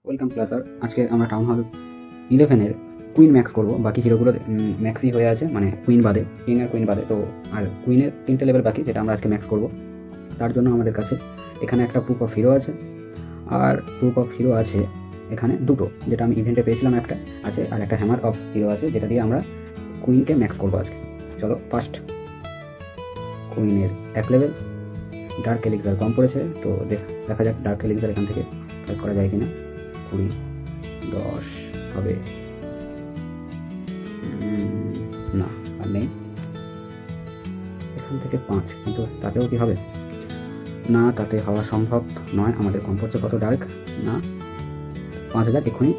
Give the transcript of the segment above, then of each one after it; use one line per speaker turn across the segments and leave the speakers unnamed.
Welcome ক্লাসার। আজকে আমরা town hall 11-এর queen max করব। বাকি হিরোগুলো ম্যাক্সই হয়ে আছে, মানে কুইন বাদে, কিং আর কুইন বাদে। তো আর কুইনের 3টে লেভেল বাকি, যেটা আমরা আজকে ম্যাক্স করব। তার জন্য আমাদের কাছে এখানে একটা প্রুফ অফ হিরো আছে, আর প্রুফ অফ হিরো আছে এখানে দুটো, যেটা আমি ইভেন্টে পেয়েছিলাম একটা আছে, আর একটা হ্যামার অফ হিরো আছে, যেটা দিয়ে আমরা কুইনকে ম্যাক্স করবো আজকে। চলো ফার্স্ট কুইনের 1 লেভেল। ডার্ক এলিক্সার কম পড়েছে, তো দেখা যাক ডার্ক এলিক্সার এখান থেকে কালেক্ট করা যায় কিনা। 20, 10 হবে না, আর নেই। এখান থেকে 5, কিন্তু তাতেও কি হবে না, তাতে হওয়া সম্ভব নয়। আমাদের কম পড়ছে কত? ডার্ক না, 5000। এক্ষুনি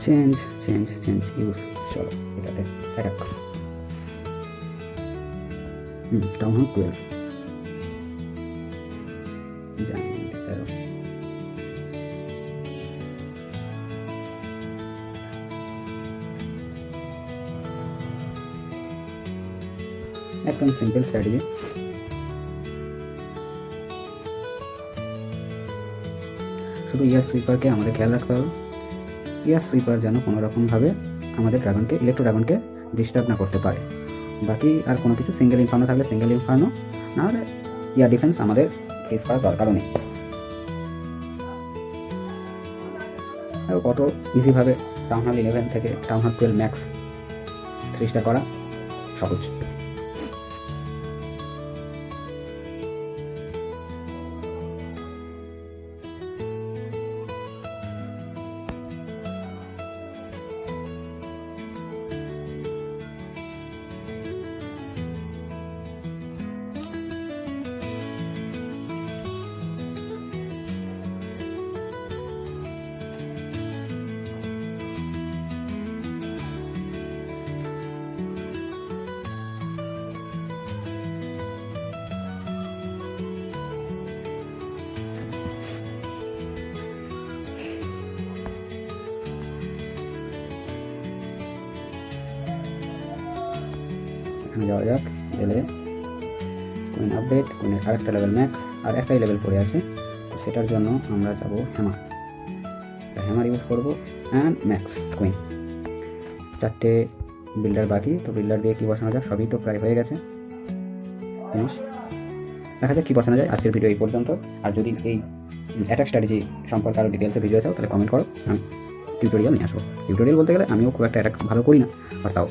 চেঞ্জ চেঞ্জ চেঞ্জ ইউজ। চলো এটাতে অ্যাটাক। টাউন হল 12 জানি একদম সিম্পল স্ট্র্যাটেজি। শুধু ইয়ার সুইপারকে আমাদের খেয়াল রাখতে হবে। ইয়ার সুইপার যেন কোনো রকমভাবে আমাদের ইলেকট্রো ড্রাগনকে ডিস্টার্ব না করতে পারে। বাকি আর কোনো কিছু, সিঙ্গেল ইনফার্নো থাকলে সিঙ্গেল ইনফার্নো, না হলে ইয়ার ডিফেন্স আমাদের ফেস করার দরকারও নেই। কত ইজিভাবে টাউন হল 11 থেকে টাউন হল 12 ম্যাক্স 3 স্টার করা সহজ। এখানে যাওয়া যাক। গেলে কুইন আপডেট, কুইনের আরেকটা লেভেল ম্যাক্স, আর একটাই লেভেল পড়ে আছে। তো সেটার জন্য আমরা যাবো হ্যামার ইউজ করবো অ্যান্ড ম্যাক্স কুইন। 4টে বিল্ডার বাকি, তো বিল্ডার দিয়ে কী বসানো যাক। সবই তো প্রায় হয়ে গেছে জিনিস। দেখা যাক কী বসানো যায়। আজকের ভিডিও এই পর্যন্ত। আর যদি এই অ্যাটাক স্ট্র্যাটেজি সম্পর্কে আরও ডিটেলসে ভিডিও চাও, তাহলে কমেন্ট করো, আমি টিউটোরিয়াল নিয়ে আসবো। টিউটোরিয়াল বলতে গেলে আমিও খুব একটা অ্যাটাক ভালো করি না, আর তাও